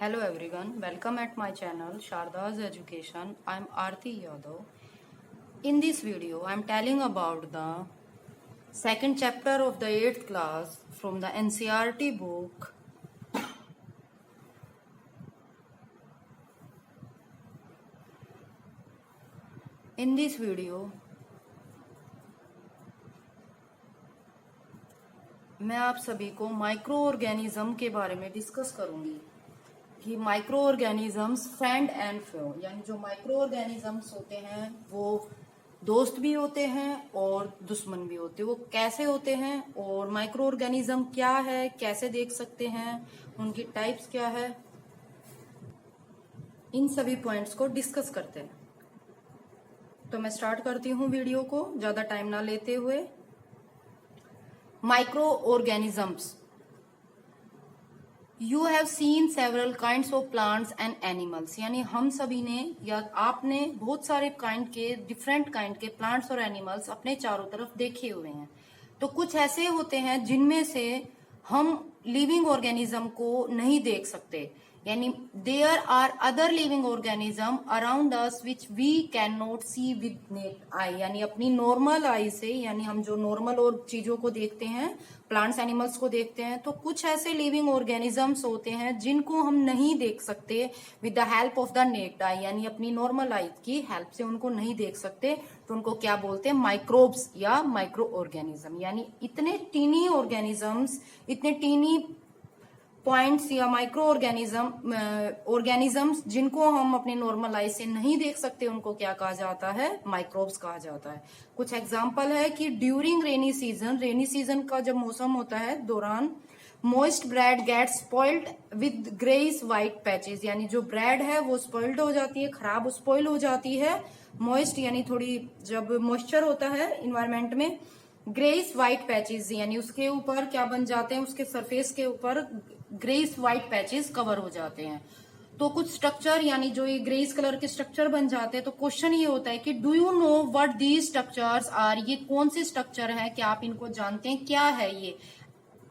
Hello everyone, welcome at my channel Sharda's Education. I am Aarti Yadav. In this video, I am telling about the second chapter of the 8th class from the NCERT book. In this video, मैं आप सभी को micro organism के बारे में discuss करूंगी कि micro organisms friend and फो, यानी जो माइक्रो ऑर्गेनिजम्स होते हैं वो दोस्त भी होते हैं और दुश्मन भी होते हैं। वो कैसे होते हैं और माइक्रो ऑर्गेनिज्म क्या है, कैसे देख सकते हैं, उनकी टाइप्स क्या है, इन सभी पॉइंट्स को डिस्कस करते हैं। तो मैं स्टार्ट करती हूँ वीडियो को ज्यादा टाइम ना लेते हुए। Micro organisms, you have seen several kinds of plants and animals, यानी हम सभी ने या आपने बहुत सारे काइंड के डिफरेंट काइंड के प्लांट्स और एनिमल्स अपने चारों तरफ देखे हुए हैं। तो कुछ ऐसे होते हैं जिनमें से हम लिविंग ऑर्गेनिज्म को नहीं देख सकते, यानी there are other living organism around us which we can not see with naked eye, यानी अपनी नॉर्मल आई से, यानी हम जो नॉर्मल और चीजों को देखते हैं, प्लांट्स एनिमल्स को देखते हैं, तो कुछ ऐसे लिविंग ऑर्गेनिजम्स होते हैं जिनको हम नहीं देख सकते with the help of the necked eye, यानी अपनी नॉर्मल आई की हेल्प से उनको नहीं देख सकते। तो उनको क्या बोलते हैं? माइक्रोब्स या माइक्रो ऑर्गेनिज्म, यानी इतने टीनी ऑर्गेनिजम्स, इतने टीनी पॉइंट्स या माइक्रो ऑर्गेनिजम्स जिनको हम अपने नॉर्मल आई से नहीं देख सकते, उनको क्या कहा जाता है? माइक्रोब्स कहा जाता है। कुछ एग्जांपल है कि ड्यूरिंग रेनी सीजन का जब मौसम होता है दौरान, moist bread gets spoiled with greyish white patches, यानी जो ब्रेड है वो स्पॉइल्ड हो जाती है, खराब स्पॉइल हो जाती है। मोइस्ट यानी थोड़ी जब मॉइस्चर होता है इन्वायरमेंट में, ग्रेइश व्हाइट पैचेस यानी उसके ऊपर क्या बन जाते हैं, उसके सरफेस के ऊपर ग्रेइश व्हाइट पैचेस कवर हो जाते हैं। तो कुछ स्ट्रक्चर यानी जो ये ग्रेइश कलर के स्ट्रक्चर बन जाते हैं, तो क्वेश्चन ये होता है कि do you know what these structures are, ये कौन से स्ट्रक्चर है, क्या आप इनको जानते हैं, क्या है ये,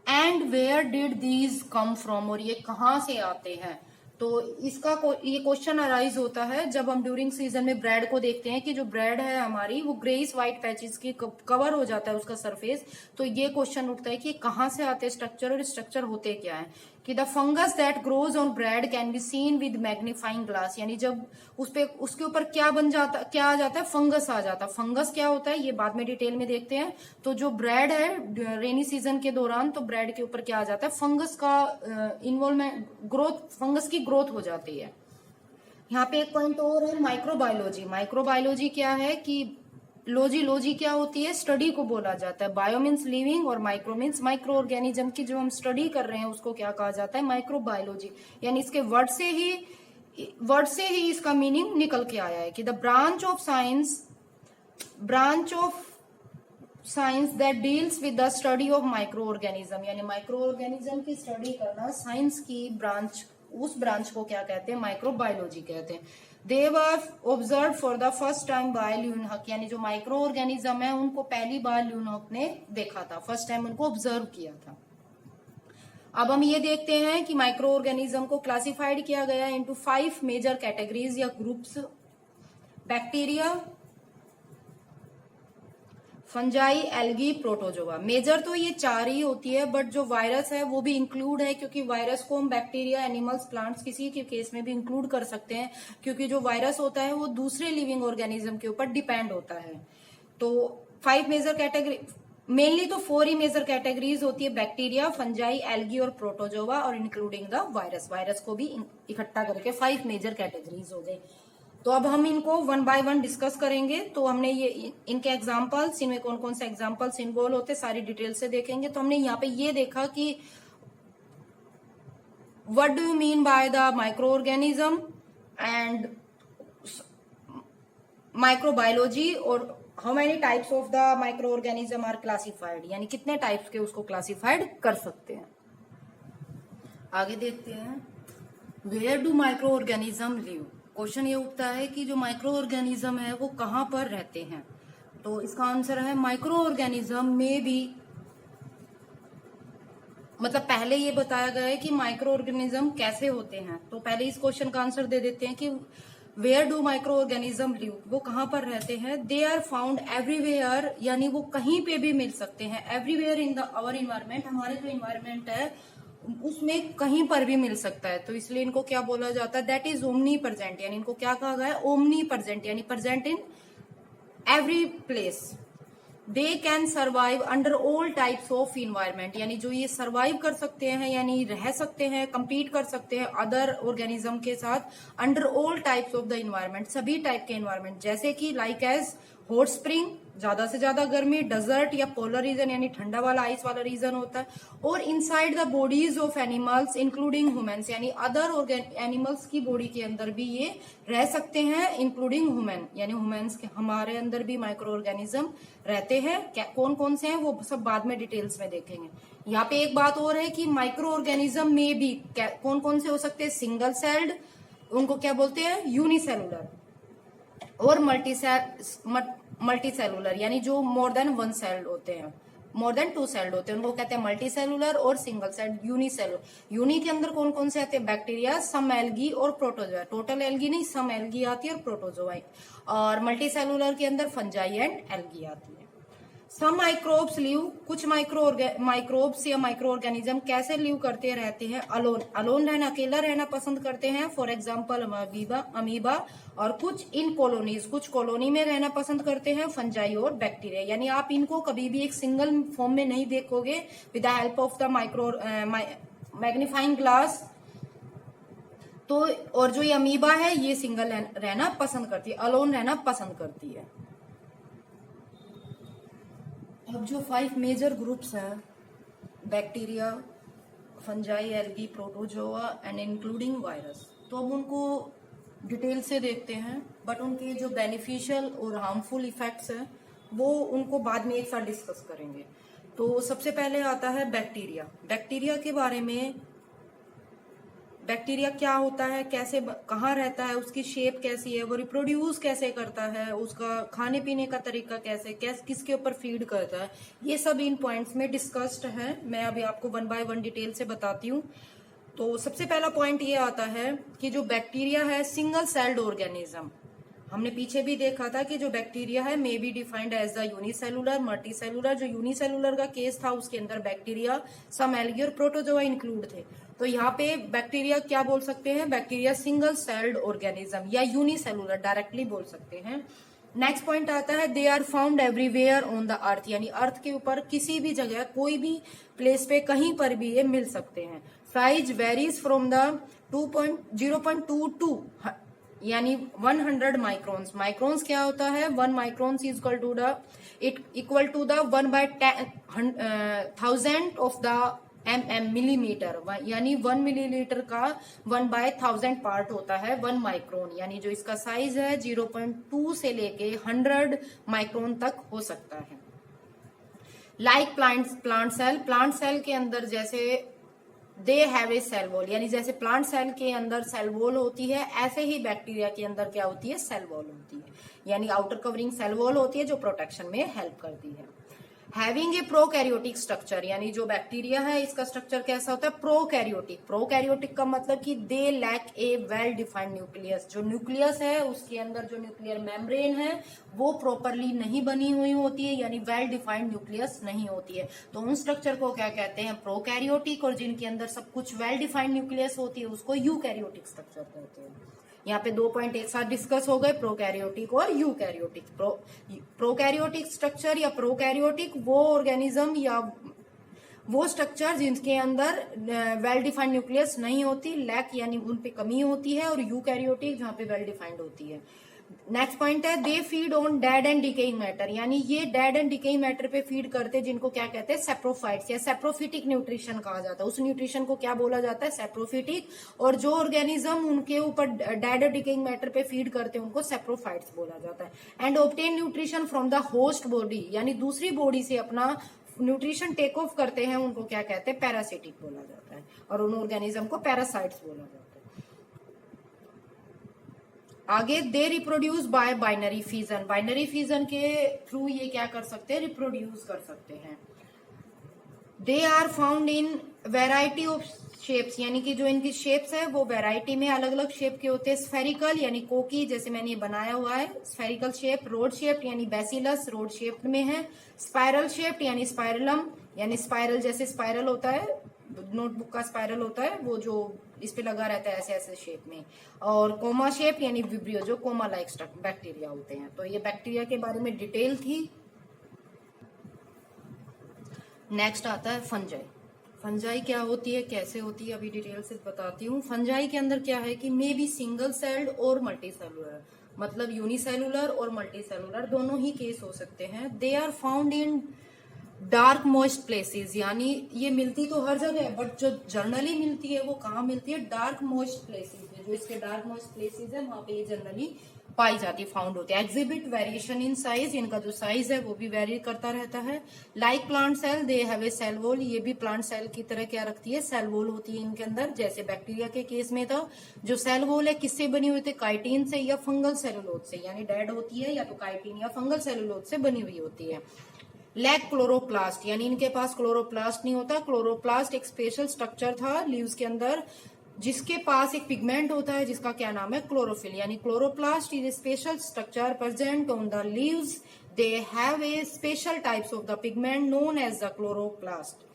and where did these come from, और ये कहाँ से आते हैं। तो इसका ये क्वेश्चन अराइज होता है जब हम ड्यूरिंग सीजन में ब्रेड को देखते हैं कि जो ब्रेड है हमारी वो ग्रेइश व्हाइट पैचेस की कवर हो जाता है उसका सरफेस। तो ये क्वेश्चन उठता है कि कहाँ से आते हैं स्ट्रक्चर और स्ट्रक्चर होते क्या है। कि the fungus that grows on bread can be seen with magnifying glass, यानी जब उसके ऊपर क्या आ जाता है? फंगस आ जाता है। फंगस क्या होता है ये बाद में डिटेल में देखते हैं। तो जो ब्रेड है रेनी सीजन के दौरान, तो ब्रेड के ऊपर क्या आ जाता है? फंगस का इन्वॉल्वमेंट, ग्रोथ, फंगस की ग्रोथ हो जाती है। यहाँ पे एक पॉइंट और है, माइक्रोबायोलॉजी। माइक्रोबायोलॉजी क्या है कि लॉजी क्या होती है? स्टडी को बोला जाता है। बायो मीन्स लिविंग और माइक्रो मीन्स माइक्रो ऑर्गेनिज्म की जो हम स्टडी कर रहे हैं उसको क्या कहा जाता है? माइक्रोबायोलॉजी। यानी इसके वर्ड से ही इसका मीनिंग निकल के आया है कि the branch of science that deals with the study of microorganism, यानी माइक्रो ऑर्गेनिज्म की स्टडी करना, साइंस की ब्रांच, उस ब्रांच को क्या कहते हैं? माइक्रोबायोलॉजी कहते हैं। They were observe for the first time by Leeuwenhoek, यानी जो माइक्रो ऑर्गेनिज्म है उनको पहली बार ल्यूनहक ने देखा था, फर्स्ट टाइम उनको ऑब्जर्व किया था। अब हम ये देखते हैं कि माइक्रो ऑर्गेनिज्म को क्लासिफाइड किया गया इनटू 5 मेजर कैटेगरीज या groups. Bacteria, fungi, algae, protozoa. Major तो ये 4 ही होती है, बट जो वायरस है वो भी इंक्लूड है, क्योंकि वायरस को हम बैक्टीरिया, एनिमल्स, प्लांट्स किसी के केस में भी इंक्लूड कर सकते हैं, क्योंकि जो वायरस होता है वो दूसरे लिविंग ऑर्गेनिज्म के ऊपर डिपेंड होता है। तो 5 मेजर कैटेगरी, मेनली तो 4 ही मेजर कैटेगरीज होती है, बैक्टीरिया, फंजाई, एल्गी और प्रोटोजोआ, और इंक्लूडिंग द वायरस को भी इकट्ठा करके 5 मेजर कैटेगरीज हो गई। तो अब हम इनको 1 बाय 1 डिस्कस करेंगे। तो हमने ये इनके एग्जांपल्स, इनमें कौन कौन से एग्जांपल्स इन्वॉल्व होते, सारी डिटेल से देखेंगे। तो हमने यहाँ पे ये देखा कि what do you mean by the microorganism and microbiology, और how many types of the microorganism are classified, यानी कितने टाइप्स के उसको क्लासिफाइड कर सकते हैं। आगे देखते हैं, where do micro organism live. Question ये उठता है कि जो माइक्रो ऑर्गेनिज्म है वो कहाँ पर रहते हैं। तो इसका आंसर है माइक्रो ऑर्गेनिज्म में बी मतलब पहले ये बताया गया है कि माइक्रो ऑर्गेनिज्म कैसे होते हैं, तो पहले इस क्वेश्चन का आंसर दे देते हैं कि where do micro organism live, वो कहाँ पर रहते हैं। दे आर फाउंड एवरीवेयर, यानी वो कहीं पे भी मिल सकते हैं। Everywhere in the our environment, हमारे जो इन्वायरमेंट है उसमें कहीं पर भी मिल सकता है, तो इसलिए इनको क्या बोला जाता है, दैट इज ओमनी प्रेजेंट, यानी इनको क्या कहा गया है, ओमनी प्रेजेंट, यानी present in every place. They can survive under all types of environment, यानी जो ये सर्वाइव कर सकते हैं, यानी रह सकते हैं, compete कर सकते हैं अदर ऑर्गेनिज्म के साथ under all types of the environment, सभी टाइप के इन्वायरमेंट, जैसे कि लाइक एज हॉट स्प्रिंग, ज्यादा से ज्यादा गर्मी, डेजर्ट या पोलर रीजन यानी ठंडा वाला आइस वाला रीजन होता है, और inside the bodies of animals including humans, यानी अदर एनिमल्स की बॉडी के अंदर भी ये रह सकते हैं इंक्लूडिंग ह्यूमन, यानी ह्यूमन्स के हमारे अंदर भी माइक्रो ऑर्गेनिज्म रहते हैं। कौन कौन से हैं वो सब बाद में डिटेल्स में देखेंगे। यहाँ पे एक बात और है कि माइक्रो ऑर्गेनिज्म में भी कौन कौन से हो सकते हैं, सिंगल सेल्ड, उनको क्या बोलते हैं, यूनिसेलुलर, और मल्टी सेलुलर, यानी जो मोर देन वन सेल्ड होते हैं, मोर देन टू सेल्ड होते हैं, उनको कहते हैं मल्टी सेलुलर और सिंगल सेल्ड, यूनिसेलुलर। यूनि के अंदर कौन कौन से आते हैं, बैक्टीरिया, सम एल्गी और प्रोटोजोआ, टोटल एल्गी नहीं, सम एल्गी आती है और प्रोटोजोआ, और मल्टी सेलुलर के अंदर फंजाई एंड एल्गी आती है। सम माइक्रोब्स लिव, कुछ माइक्रोब्स या माइक्रो ऑर्गेनिज्म कैसे लिव करते रहते हैं, अलोन, अलोन रहना, अकेला रहना पसंद करते हैं, फॉर एग्जाम्पल अमीबा, और कुछ इन कॉलोनीज, कुछ कॉलोनी में रहना पसंद करते हैं, फंजाई और बैक्टीरिया, यानी आप इनको कभी भी एक सिंगल फॉर्म में नहीं देखोगे with the help of the magnifying glass. तो और जो ये अमीबा है ये सिंगल रहना पसंद करती है, अलोन रहना पसंद करती है। अब जो 5 मेजर ग्रुप्स हैं, bacteria, fungi, algae, protozoa and including virus, तो अब उनको डिटेल से देखते हैं, बट उनके जो बेनिफिशियल और हार्मफुल इफेक्ट्स हैं वो उनको बाद में एक साथ डिस्कस करेंगे। तो सबसे पहले आता है बैक्टीरिया। बैक्टीरिया के बारे में, बैक्टीरिया क्या होता है, कैसे कहाँ रहता है, उसकी शेप कैसी है, वो रिप्रोड्यूस कैसे करता है, उसका खाने पीने का तरीका कैसे किसके ऊपर फीड करता है, ये सब इन पॉइंट्स में डिस्कस्ड है। मैं अभी आपको 1 बाय 1 डिटेल से बताती हूँ। तो सबसे पहला पॉइंट ये आता है कि जो बैक्टीरिया है सिंगल सेल्ड ऑर्गेनिज्म। हमने पीछे भी देखा था कि जो बैक्टीरिया है may be defined as the unicellular, multicellular. जो यूनिसेलुलर का केस था उसके अंदर बैक्टीरिया, सम एल्गी और प्रोटोजोआ इंक्लूड थे। तो यहाँ पे बैक्टीरिया क्या बोल सकते हैं, बैक्टीरिया सिंगल सेल्ड ऑर्गेनिज्म या यूनिसेलुलर डायरेक्टली बोल सकते हैं। नेक्स्ट पॉइंट आता है they are found everywhere on the earth, यानी अर्थ के ऊपर किसी भी जगह कोई भी प्लेस पे कहीं पर भी ये मिल सकते हैं। साइज वेरीज फ्रॉम द 0.22 यानी 100 माइक्रोन्स। माइक्रोन्स क्या होता है, 1 microns is equal to the 1/1000 of the millimetre, यानी 1 मिलीलीटर का 1/1000 पार्ट होता है 1 माइक्रोन, यानी जो इसका साइज है 0.2 से लेके 100 माइक्रोन तक हो सकता है। लाइक प्लांट सेल के अंदर जैसे they have a cell wall, यानी जैसे प्लांट सेल के अंदर सेल वॉल होती है, ऐसे ही बैक्टीरिया के अंदर क्या होती है, सेल वॉल होती है, यानी आउटर कवरिंग सेल वॉल होती है जो प्रोटेक्शन में हेल्प करती है। हैविंग ए प्रोकैरियोटिक स्ट्रक्चर, यानी जो बैक्टीरिया है इसका स्ट्रक्चर कैसा होता है, प्रोकैरियोटिक। प्रोकैरियोटिक का मतलब कि they lack a well defined nucleus, जो न्यूक्लियस है उसके अंदर जो न्यूक्लियर मेम्ब्रेन है वो प्रॉपरली नहीं बनी हुई होती है, यानी वेल डिफाइंड न्यूक्लियस नहीं होती है। तो उन स्ट्रक्चर को क्या कहते हैं, प्रोकैरियोटिक, और जिनके अंदर सब कुछ वेल डिफाइंड न्यूक्लियस होती है उसको यूकैरियोटिक स्ट्रक्चर कहते हैं। यहाँ पे 2 पॉइंट एक साथ डिस्कस हो गए, प्रोकैरियोटिक और यूकैरियोटिक। प्रोकैरियोटिक स्ट्रक्चर या प्रोकैरियोटिक वो ऑर्गेनिज्म या वो स्ट्रक्चर जिनके अंदर वेल डिफाइंड न्यूक्लियस नहीं होती, लैक यानी उन पे कमी होती है, और यूकैरियोटिक जहाँ पे वेल डिफाइंड होती है। नेक्स्ट पॉइंट है they feed on dead and decaying matter, यानी ये डेड एंड डिकेइंग मैटर पे फीड करते हैं, जिनको क्या कहते हैं, सेप्रोफाइट्स या सेप्रोफिटिक न्यूट्रिशन कहा जाता है। उस न्यूट्रिशन को क्या बोला जाता है, सेप्रोफिटिक, और जो ऑर्गेनिज्म उनके ऊपर डेड एंड डिकेइंग मैटर पे फीड करते हैं उनको सेप्रोफाइट्स बोला जाता है। And obtain nutrition from the host body, यानी दूसरी बॉडी से अपना न्यूट्रिशन टेक ऑफ करते हैं, उनको क्या कहते हैं, पैरासिटिक बोला जाता है, और उन ऑर्गेनिज्म को पैरासाइट्स बोला जाता है। आगे they reproduce by binary fission, binary fission के थ्रू ये क्या कर सकते हैं, रिप्रोड्यूस कर सकते हैं। They are found in variety of shapes, यानी कि जो इनकी शेप्स है वो वेराइटी में अलग अलग शेप के होते हैं। स्फेरिकल यानी कोकी, जैसे मैंने ये बनाया हुआ है स्फेरिकल शेप। रोड शेप यानी बेसिलस, रोड शेप में है। स्पाइरल शेप यानी स्पाइरलम, यानी स्पाइरल जैसे स्पाइरल होता है, नोटबुक का स्पाइरल होता है वो जो इस पे लगा रहता है ऐसे ऐसे शेप में। और कोमा शेप यानी विब्रियो, जो कोमा लाइक बैक्टीरिया होते हैं। तो ये बैक्टीरिया के बारे में डिटेल थी। नेक्स्ट आता है फंजाई। फंजाई क्या होती है, कैसे होती है, अभी डिटेल से बताती हूँ। फंजाई के अंदर क्या है कि मे बी सिंगल सेल्ड और मल्टी सेलुलर, मतलब यूनिसेलुलर और मल्टी सेलुलर दोनों ही केस हो सकते हैं। They are found in dark moist places, यानी ये मिलती तो हर जगह है बट जो जनरली मिलती है वो कहाँ मिलती है, डार्क मॉइस्ट प्लेसेस में। जो इसके डार्क मॉइस्ट प्लेसेस है वहां पे ये जनरली पाई जाती है, फाउंड होती है। एग्जिबिट वेरिएशन इन साइज, इनका जो साइज है वो भी वेरी करता रहता है। Like plant cell they have a cell wall, ये भी प्लांट सेल की तरह क्या रखती है, सेल वॉल होती है इनके अंदर। जैसे बैक्टीरिया के केस में था, जो सेल वॉल है किससे बनी हुई थी, काइटिन से या फंगल सेलुलोज से, यानी डेड होती है या तो काइटिन या फंगल सेलुलोज से बनी हुई होती है। लैक क्लोरोप्लास्ट, यानी इनके पास क्लोरोप्लास्ट नहीं होता। क्लोरोप्लास्ट एक स्पेशल स्ट्रक्चर था लीव्स के अंदर जिसके पास एक पिगमेंट होता है जिसका क्या नाम है, क्लोरोफिल। यानी chloroplast is a special structure present on the leaves. They have a special types of the pigment known as the chloroplast.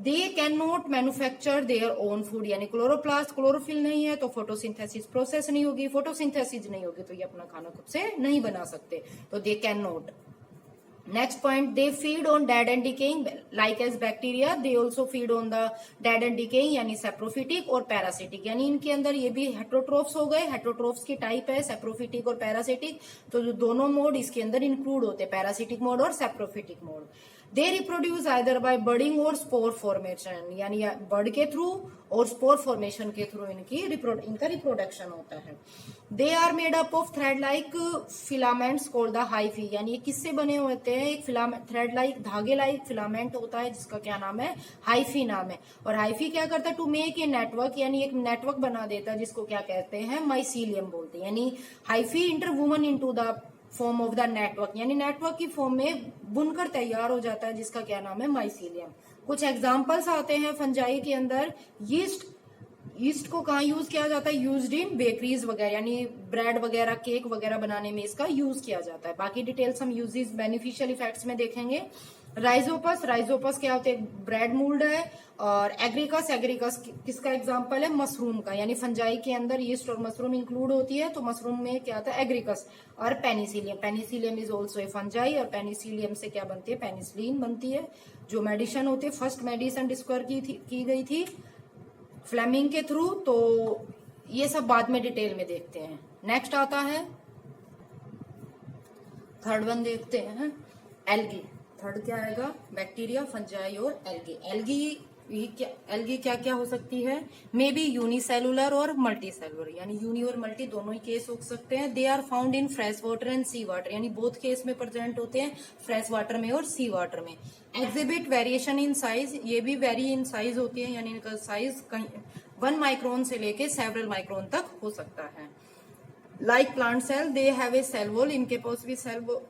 They can not manufacture their own food, यानी क्लोरोप्लास्ट क्लोरोफिल नहीं है तो photosynthesis process नहीं होगी, photosynthesis नहीं होगी तो ये अपना खाना खुद से नहीं बना सकते, तो दे can not. Next point, they feed on dead and decaying, like as bacteria, they also feed on the dead and decaying, यानी सेप्रोफिटिक और पैरासिटिक। यानी इनके अंदर ये भी हेट्रोट्रोफ्स हो गए। हेट्रोट्रोफ्स की टाइप है सेप्रोफिटिक और पैरासिटिक, तो जो दोनों मोड इसके अंदर इंक्लूड होते हैं, पैरासिटिक मोड और saprophytic mode. They reproduce either by budding और स्पोर फॉर्मेशन, यानी बर्ड के थ्रू और स्पोर फॉर्मेशन के थ्रू इनका रिप्रोडक्शन होता है। They are made up of thread like filaments called the hyphae, यानी ये किससे बने होते हैं, एक फिलामेंट थ्रेड लाइक धागे लाइक फिलामेंट होता है जिसका क्या नाम है, हाइफी नाम है। और हाइफी क्या करता है, टू मेक ए नेटवर्क, यानी एक नेटवर्क बना देता है जिसको क्या कहते हैं, माइसीलियम बोलते हैं। यानी hyphae inter woman into the form of the network, यानी नेटवर्क की फॉर्म में बुनकर तैयार हो जाता है जिसका क्या नाम है, माइसीलियम। कुछ एग्जांपल्स आते हैं फंजाई के अंदर। यीस्ट को कहाँ यूज किया जाता है, यूज्ड इन बेकरीज वगैरह, यानी ब्रेड वगैरह केक वगैरह बनाने में इसका यूज किया जाता है। बाकी डिटेल्स हम यूजेस बेनिफिशियल इफेक्ट्स में देखेंगे। राइजोपस क्या होते हैं, ब्रेड मोल्ड है। और एग्रीकस किसका एग्जांपल है, मशरूम का, यानी फंजाई के अंदर यीस्ट और मशरूम इंक्लूड होती है, तो मशरूम में क्या आता है, एग्रीकस। और Penicillium is also a fungi, और पेनिसिलियम से क्या बनती है, पेनिसिलिन बनती है, जो मेडिसिन होती है। फर्स्ट मेडिसिन डिस्कवर की गई थी फ्लेमिंग के थ्रू, तो ये सब बाद में डिटेल में देखते हैं। नेक्स्ट आता है थर्ड वन, देखते हैं एल्गी। थर्ड क्या आएगा, बैक्टीरिया, फंजाई और एल्गी। एल्गी क्या क्या हो सकती है, मे बी यूनिसेलुलर और मल्टी सेलुलर, यानी यूनि और मल्टी दोनों ही केस हो सकते हैं। They are found in fresh water and sea water, यानी बोथ केस में प्रेजेंट होते हैं, फ्रेश वाटर में और सी वाटर में। एग्जिबिट वेरिएशन इन साइज, ये भी वेरी इन साइज होती है, यानी इनका साइज 1 माइक्रोन से लेके सेवरल माइक्रोन तक हो सकता है। Like plant cell they have a cell wall, इनके पास भी सेल वॉल।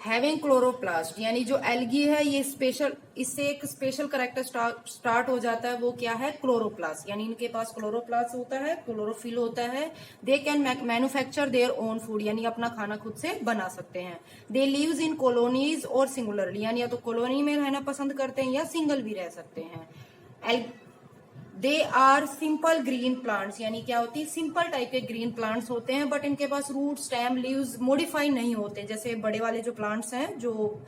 हैविंग क्लोरोप्लास्ट, यानी जो एल्गी है ये स्पेशल, इससे एक स्पेशल करेक्टर स्टार्ट हो जाता है, वो क्या है, क्लोरोप्लास्ट, यानी इनके पास क्लोरोप्लास्ट होता है, क्लोरोफिल होता है। They can manufacture their own food, यानी अपना खाना खुद से बना सकते हैं। दे लिव्स इन कॉलोनीज और सिंगुलरली, यानी या तो कॉलोनी में रहना पसंद करते हैं या सिंगल भी रह सकते हैं। They are simple green plants, यानी क्या होती है, सिंपल टाइप के ग्रीन प्लांट्स होते हैं, बट इनके पास रूट स्टेम लीव्स मॉडिफाई नहीं होते, जैसे बड़े वाले जो प्लांट्स हैं, जो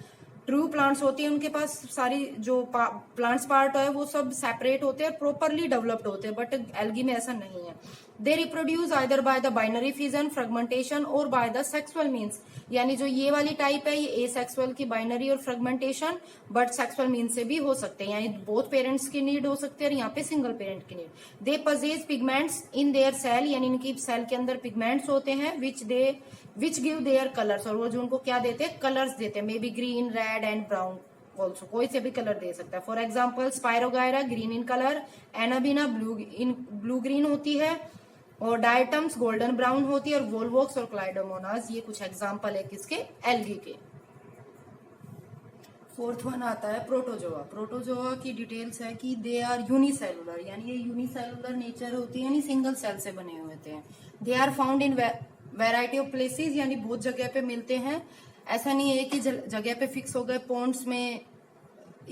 ट्रू प्लांट्स होती है उनके पास सारी जो प्लांट्स पार्ट है वो सब सेपरेट होते हैं, प्रॉपरली डेवलप्ड होते हैं, बट एल्गी में ऐसा नहीं है। दे reproduce either by the binary fission, fragmentation और बाय द सेक्सुअल मीन्स, यानी जो ये वाली टाइप है ये एसेक्सुअल की बाइनरी और फ्रेगमेंटेशन, बट सेक्सुअल मीन्स से भी हो सकते हैं, यानी बोथ पेरेंट्स की नीड हो सकती है और यहाँ पे सिंगल पेरेंट की need. They possess pigments in their cell, यानी इनकी सेल के अंदर पिगमेंट्स होते हैं विच गिव देयर कलर्स, और वो जो उनको क्या देते हैं, कलर्स देते हैं, may be green, red and brown also, कोई से भी कलर दे सकता है। For example spirogyra green in colour, Anabaena blue green होती है, और डायटम्स गोल्डन ब्राउन होती है, और वोलवॉक्स और क्लाइडोमोनास, ये कुछ एग्जाम्पल है किसके, एल्गी के। फोर्थ वन आता है प्रोटोजोआ। प्रोटोजोआ की डिटेल्स है कि दे आर यूनिसेलुलर, यानी ये यूनिसेलुलर नेचर होती है, यानी सिंगल सेल से बने हुए होते हैं। They are found in variety of places, यानी बहुत जगह पे मिलते हैं। ऐसा नहीं है कि जगह पे फिक्स हो गए, पॉन्ड्स में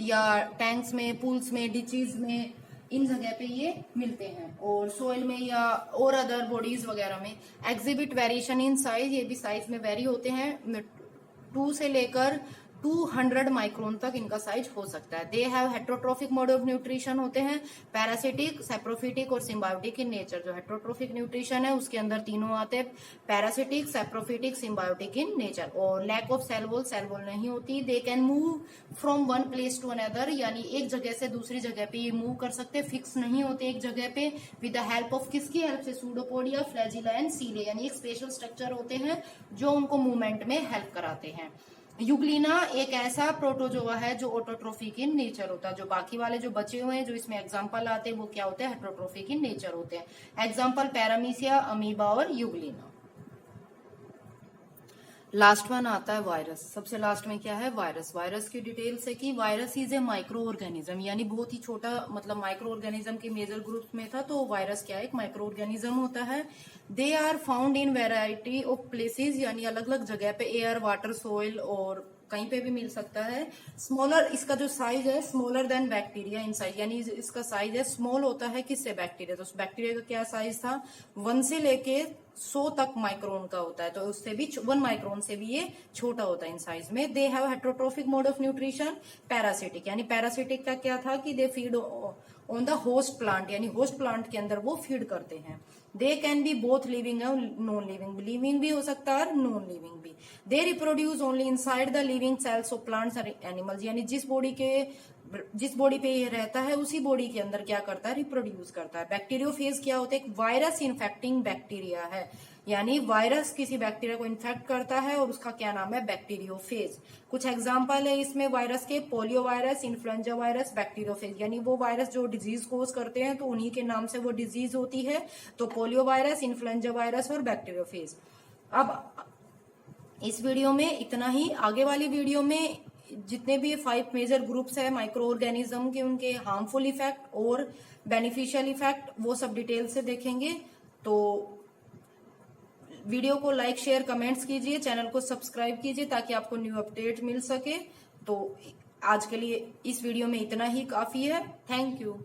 या टैंक्स में, पूल्स में, डिचीज में, इन जगह पे ये मिलते हैं। और सोइल में या और अदर बॉडीज वगैरह में। एग्जिबिट वेरिएशन इन साइज, ये भी साइज में वेरी होते हैं। 2 से लेकर 200 माइक्रोन तक इनका साइज हो सकता है। They have heterotrophic mode of nutrition होते हैं, पैरासिटिक, सेप्रोफिटिक और सिम्बायोटिक इन नेचर। जो हेट्रोट्रोफिक न्यूट्रिशन है उसके अंदर तीनों आते हैं, parasitic, saprophytic, symbiotic in nature. और लैक ऑफ सेल वॉल नहीं होती। They can move from one place to another, यानी एक जगह से दूसरी जगह पे ये मूव कर सकते, फिक्स नहीं होते एक जगह पे। विद द हेल्प ऑफ किसकी हेल्प से? सूडोपोडिया, फ्लैजिला एंड सीले, यानी एक स्पेशल स्ट्रक्चर होते हैं जो उनको मूवमेंट में हेल्प कराते हैं। युगलिना एक ऐसा प्रोटोजोआ है जो ऑटोट्रोफिक इन नेचर होता है। जो बाकी वाले जो बचे हुए हैं जो इसमें एग्जांपल आते हैं वो क्या होते हैं? हेट्रोट्रोफिक इन नेचर होते हैं। एग्जांपल पैरामीशिया, अमीबा और युगलिना। लास्ट वन आता है वायरस। सबसे लास्ट में क्या है? वायरस। वायरस की डिटेल्स है कि virus is a micro organism, यानी बहुत ही छोटा, मतलब माइक्रो ऑर्गेनिज्म के मेजर ग्रुप में था, तो वायरस क्या है? एक माइक्रो ऑर्गेनिज्म होता है। They are found in variety of places, यानी अलग अलग जगह पे, एयर, वाटर, सोइल और कहीं पे भी मिल सकता है। स्मॉलर, इसका जो साइज है smaller than bacteria in size, यानी इसका साइज है स्मॉल होता है किससे? बैक्टीरिया। तो उस बैक्टीरिया का क्या साइज था? 1 से लेके 100 तक माइक्रोन का होता है, तो उससे भी 1 माइक्रोन से भी ये छोटा होता है इन साइज में। दे have heterotrophic mode of nutrition, parasitic, यानी पैरासिटिक का क्या था कि they feed on the host plant, यानी होस्ट प्लांट के अंदर वो फीड करते हैं। They can be both living और नॉन लिविंग, लिविंग भी हो सकता है और नॉन लिविंग भी। They reproduce only inside the living cells of plants और एनिमल्स, यानी जिस बॉडी पे ये रहता है उसी बॉडी के अंदर क्या करता है? रिप्रोड्यूस करता है। बैक्टीरियोफेज क्या होता है? एक वायरस इन्फेक्टिंग बैक्टीरिया है, यानी वायरस किसी बैक्टीरिया को इन्फेक्ट करता है और उसका क्या नाम है? बैक्टीरियोफेज। कुछ एग्जांपल है इसमें वायरस के, polio virus, influenza virus, bacteriophage, यानी वो वायरस जो डिजीज कोज करते हैं तो उन्हीं के नाम से वो डिजीज होती है। तो पोलियो वायरस, इन्फ्लुएंजा वायरस और बैक्टीरियोफेज। अब इस वीडियो में इतना ही। आगे वाली वीडियो में जितने भी 5 मेजर ग्रुप्स है माइक्रो ऑर्गेनिज्म के, उनके हार्मफुल इफेक्ट और बेनिफिशियल इफेक्ट, वो सब डिटेल से देखेंगे। तो वीडियो को लाइक, शेयर, कमेंट्स कीजिए, चैनल को सब्सक्राइब कीजिए ताकि आपको न्यू अपडेट मिल सके। तो आज के लिए इस वीडियो में इतना ही काफी है। Thank you.